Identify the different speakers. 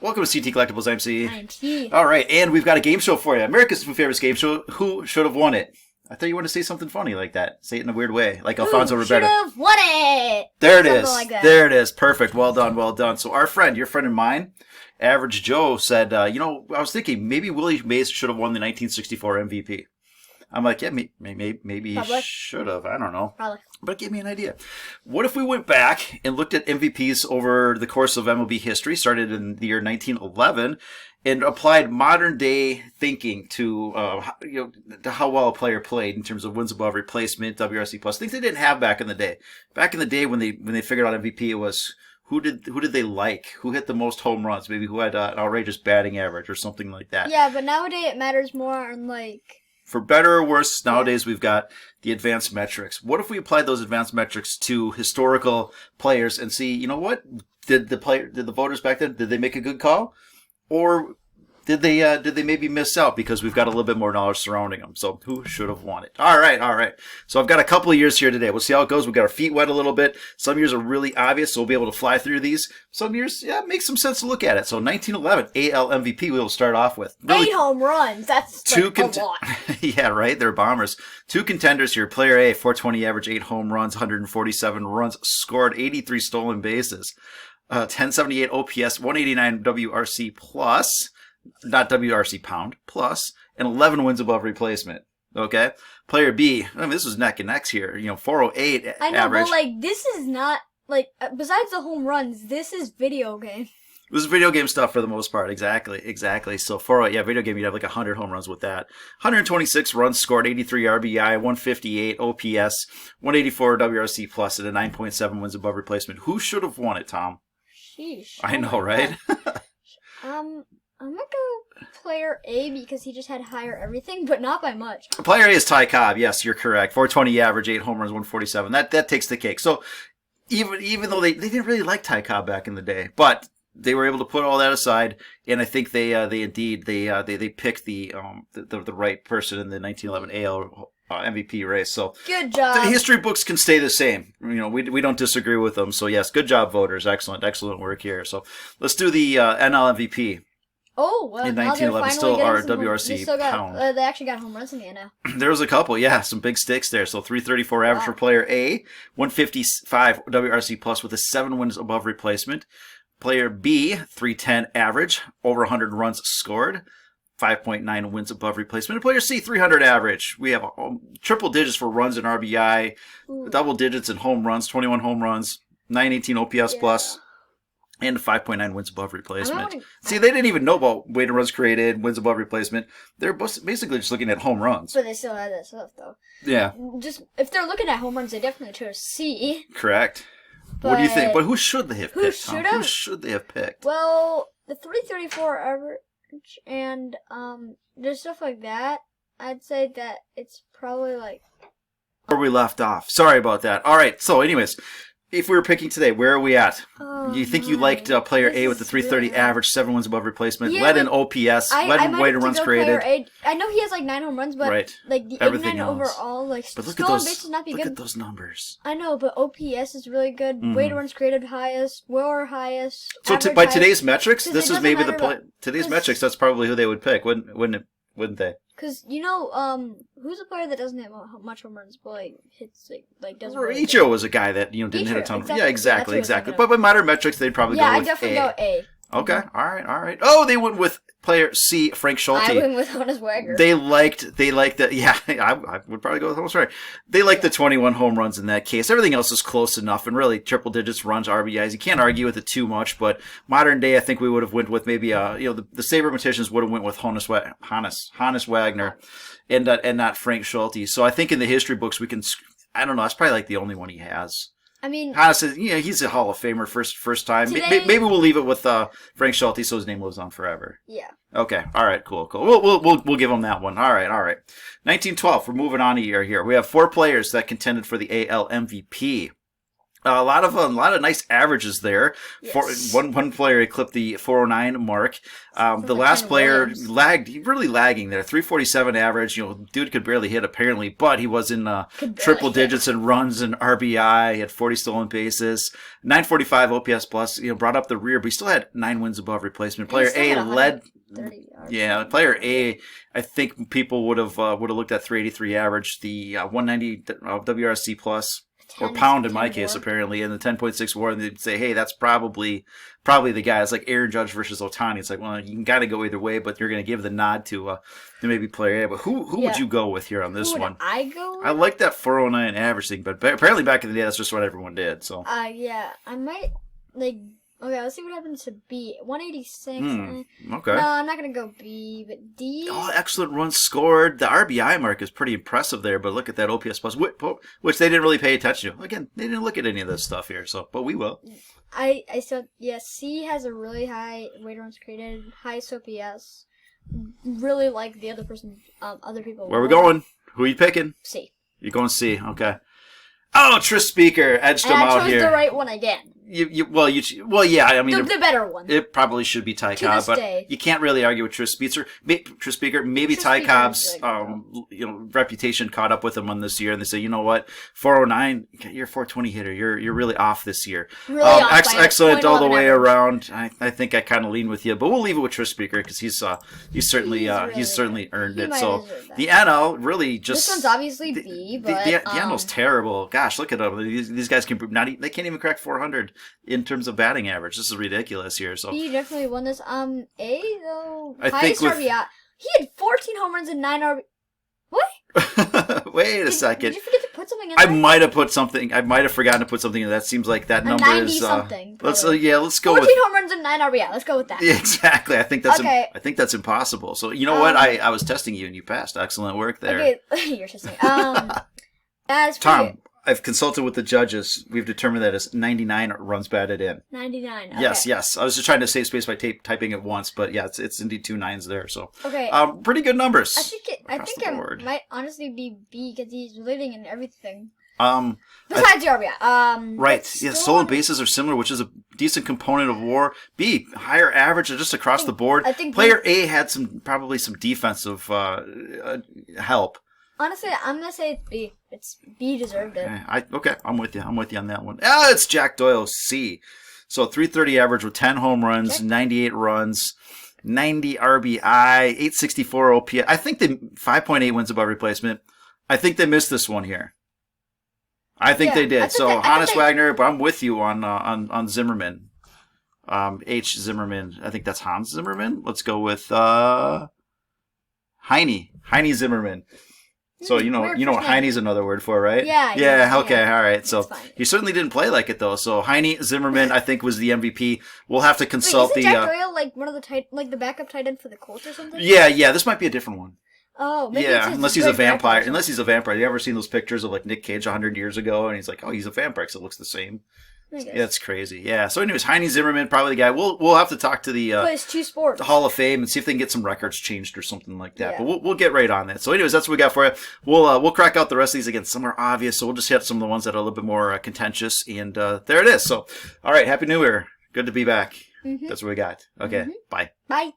Speaker 1: Welcome to CT Collectibles, MC.
Speaker 2: I'm T.
Speaker 1: All right, and we've got a game show for you. America's favorite game show. Who should have won it? I thought you wanted to say something funny like that. Say it in a weird way, like Alfonso Ribeiro.
Speaker 2: Should have won it.
Speaker 1: There it
Speaker 2: Something
Speaker 1: is.
Speaker 2: like that.
Speaker 1: There it is. Perfect. Well done. Well done. So our friend, your friend and mine, Average Joe, said, I was thinking maybe Willie Mays should have won the 1964 MVP. I'm like, yeah, maybe he should have. I don't know.
Speaker 2: Probably.
Speaker 1: But give me an idea. What if we went back and looked at MVPs over the course of MLB history, started in the year 1911, and applied modern day thinking to how well a player played in terms of wins above replacement, WRC plus, things they didn't have back in the day. Back in the day when they figured out MVP, it was who did they like? Who hit the most home runs? Maybe who had an outrageous batting average or something like that.
Speaker 2: Yeah, but nowadays it matters more on
Speaker 1: For better or worse, nowadays we've got the advanced metrics. What if we applied those advanced metrics to historical players and see, you know what? Did the voters back then, did they make a good call? Or did they maybe miss out because we've got a little bit more knowledge surrounding them? So who should have won it? All right. So I've got a couple of years here today. We'll see how it goes. We've got our feet wet a little bit. Some years are really obvious, so we'll be able to fly through these. Some years, yeah, it makes some sense to look at it. So 1911 AL MVP we will start off with. Really,
Speaker 2: 8 home runs. That's a lot.
Speaker 1: Yeah, right. They're bombers. Two contenders here. Player A, 420 average, 8 home runs, 147 runs scored, 83 stolen bases, 1078 OPS, 189 WRC plus. Not WRC pound, plus, and 11 wins above replacement. Okay? Player B, this was neck and neck here. 408
Speaker 2: I know,
Speaker 1: average.
Speaker 2: but this is not, besides the home runs, this is video game.
Speaker 1: This is video game stuff for the most part. Exactly. So 408, yeah, video game, you'd have like 100 home runs with that. 126 runs scored, 83 RBI, 158 OPS, 184 WRC plus, and a 9.7 wins above replacement. Who should have won it, Tom?
Speaker 2: Sheesh.
Speaker 1: I know, right?
Speaker 2: I'm gonna go player A because he just had higher everything, but not by much.
Speaker 1: Player A is Ty Cobb. Yes, you're correct. 420 average, 8 home runs, 147. That takes the cake. So even though they didn't really like Ty Cobb back in the day, but they were able to put all that aside, and I think they picked the right person in the 1911 AL MVP race. So
Speaker 2: good job.
Speaker 1: The history books can stay the same. We don't disagree with them. So yes, good job, voters. Excellent work here. So let's do the NL MVP.
Speaker 2: Oh, well,
Speaker 1: in 1911, still our WRC pound.
Speaker 2: They actually got home runs in the NL.
Speaker 1: There was a couple, yeah, some big sticks there. So 334 average for player A, 155 WRC plus with a 7 wins above replacement. Player B, 310 average, over 100 runs scored, 5.9 wins above replacement. And player C, 300 average. We have triple digits for runs and RBI, double digits in home runs, 21 home runs, 918 OPS plus. And 5.9 wins above replacement. See, they didn't even know about weighted runs created, wins above replacement. They're basically just looking at home runs.
Speaker 2: But they still had that stuff, though.
Speaker 1: Yeah.
Speaker 2: Just if they're looking at home runs, they definitely chose C.
Speaker 1: Correct. What do you think? But who should they have picked, Tom? Who should they have picked?
Speaker 2: Well, the 334 average and there's stuff like that. I'd say that it's probably
Speaker 1: where we left off. Sorry about that. All right. So, anyways. If we were picking today, where are we at? You think you liked player A with the 330 average, 7 wins above replacement, led in OPS, led in weighted runs created.
Speaker 2: I know he has 9 home runs, but the 89 overall,
Speaker 1: but look at those, bases not be good. Look at those numbers.
Speaker 2: I know, but OPS is really good. Weighted runs created highest, WAR highest.
Speaker 1: So by today's metrics, this is maybe today's metrics. That's probably who they would pick, wouldn't they?
Speaker 2: Because who's a player that doesn't hit much home runs, but hits doesn't.
Speaker 1: Ichiro was a guy that didn't hit a ton. Yeah, exactly. But by modern metrics, they'd probably go with A.
Speaker 2: Yeah, I definitely go A.
Speaker 1: Okay, all right. Oh, they went with player C, Frank Schulte.
Speaker 2: I went with Honus Wagner.
Speaker 1: They liked the, yeah, I would probably go with Honus Wagner. They liked the 21 home runs in that case. Everything else is close enough, and really triple digits, runs, RBIs. You can't argue with it too much, but modern day, I think we would have went with maybe, the Sabermaticians would have went with Honus Wagner and not Frank Schulte. So I think in the history books, we can, I don't know, that's probably the only one he has.
Speaker 2: I mean,
Speaker 1: honestly, he's a Hall of Famer first time. Maybe we'll leave it with Frank Schulte so his name lives on forever.
Speaker 2: Yeah.
Speaker 1: Okay. All right. Cool. We'll give him that one. All right. 1912. We're moving on a year here. We have 4 players that contended for the AL MVP. A lot of nice averages there.
Speaker 2: Yes.
Speaker 1: One player clipped the 409 mark. The
Speaker 2: like
Speaker 1: last
Speaker 2: Kenny
Speaker 1: player
Speaker 2: Williams.
Speaker 1: lagged, really lagging there. 347 average. Dude could barely hit apparently, but he was in triple digits in runs and RBI. He had 40 stolen bases, 945 OPS plus. Brought up the rear, but he still had 9 wins above replacement. Player A led.
Speaker 2: 30 yards.
Speaker 1: Yeah, player A, I think people would have looked at 383 average, the 190 WRC plus, or pound in my case apparently, and the 10.6 WAR, and they'd say, hey, that's probably the guy. It's like Aaron Judge versus Ohtani. It's like, well, you can kind of go either way, but you're going to give the nod to maybe player A. But who would you go with here on this one?
Speaker 2: I go with?
Speaker 1: I like that 409 average thing, but apparently back in the day, that's just what everyone did. So
Speaker 2: yeah, I might Okay, let's see what happens to B. 186.
Speaker 1: Okay.
Speaker 2: No, I'm not gonna go B, but D.
Speaker 1: Oh, excellent runs scored. The RBI mark is pretty impressive there, but look at that OPS plus, which they didn't really pay attention to. Again, they didn't look at any of this stuff here, but we will.
Speaker 2: I still, C has a really high weighted runs created, highest OPS. Really like the other people.
Speaker 1: Where are we going? Who are you picking?
Speaker 2: C.
Speaker 1: You're going C. Okay. Oh, Tris Speaker edged him out here.
Speaker 2: I chose the right one again.
Speaker 1: Yeah. I mean,
Speaker 2: the better one.
Speaker 1: It probably should be Ty Cobb, but you can't really argue with Tris Speaker. Maybe Ty Cobb's reputation caught up with him on this year, and they say, you know what, 409, you're a 420 hitter. You're really off this year.
Speaker 2: Really off
Speaker 1: excellent all the way around. I think I kind of lean with you, but we'll leave it with Tris Speaker because he's certainly earned it. So the NL really just
Speaker 2: this one's obviously B, but
Speaker 1: the NL's terrible. Gosh, look at them. These guys they can't even crack 400 in terms of batting average. This is ridiculous here. So
Speaker 2: he definitely won this. A though,
Speaker 1: I
Speaker 2: highest
Speaker 1: think
Speaker 2: RBI. He had 14 home runs and 9 RBI. What?
Speaker 1: Wait a second.
Speaker 2: Did you forget to put something in
Speaker 1: I
Speaker 2: there?
Speaker 1: might have put something. I might have forgotten to put something in. That seems like that number
Speaker 2: 90
Speaker 1: is.
Speaker 2: Something.
Speaker 1: Let's go
Speaker 2: 14
Speaker 1: with
Speaker 2: home runs and 9 RBI. Let's go with that.
Speaker 1: Yeah, exactly. I think that's
Speaker 2: okay.
Speaker 1: I think that's impossible. So you know what? I was testing you and you passed. Excellent work there.
Speaker 2: Okay, you're testing. As
Speaker 1: Tom, I've consulted with the judges. We've determined that it's 99 runs batted in.
Speaker 2: 99. Okay.
Speaker 1: Yes. I was just trying to save space by typing it once, but yeah, it's indeed 2 9s there. So
Speaker 2: okay.
Speaker 1: Pretty good numbers.
Speaker 2: I think it might honestly be B because he's leading in everything. Besides the RBI.
Speaker 1: Right. Yeah, stolen bases are similar, which is a decent component of WAR. B, higher average just across the board.
Speaker 2: I think
Speaker 1: player A had probably some defensive help.
Speaker 2: Honestly, I'm gonna say it's B. B deserved it.
Speaker 1: Okay, I'm with you. I'm with you on that one. It's Jack Doyle, C. So 330 average with 10 home runs, 98 runs, 90 RBI, 864 OPS. I think they 5.8 wins above replacement. I think they missed this one here. I think they did. So Hannes Wagner, but I'm with you on Zimmerman. H. Zimmerman. I think that's Hans Zimmerman. Let's go with Heine Zimmerman. So you know what Heine's another word for, right?
Speaker 2: Yeah.
Speaker 1: Okay. All right. So he certainly didn't play like it though. So Heine Zimmerman, I think, was the MVP. We'll have to consult
Speaker 2: isn't Jack Doyle like one of the backup tight end for the Colts or something?
Speaker 1: Yeah. This might be a different one.
Speaker 2: Oh, maybe
Speaker 1: unless he's a vampire. Unless he's a vampire. You ever seen those pictures of like Nick Cage 100 years ago, and he's like, oh, he's a vampire because it looks the same. Yeah, it's crazy. Yeah. So, anyways, Heine Zimmerman, probably the guy. We'll have to talk to the
Speaker 2: plays 2 sports.
Speaker 1: The Hall of Fame and see if they can get some records changed or something like that. Yeah. But we'll get right on that. So, anyways, that's what we got for you. We'll crack out the rest of these again. Some are obvious, so we'll just hit some of the ones that are a little bit more contentious. And there it is. So, all right, Happy New Year. Good to be back. Mm-hmm. That's what we got. Okay. Mm-hmm. Bye.
Speaker 2: Bye.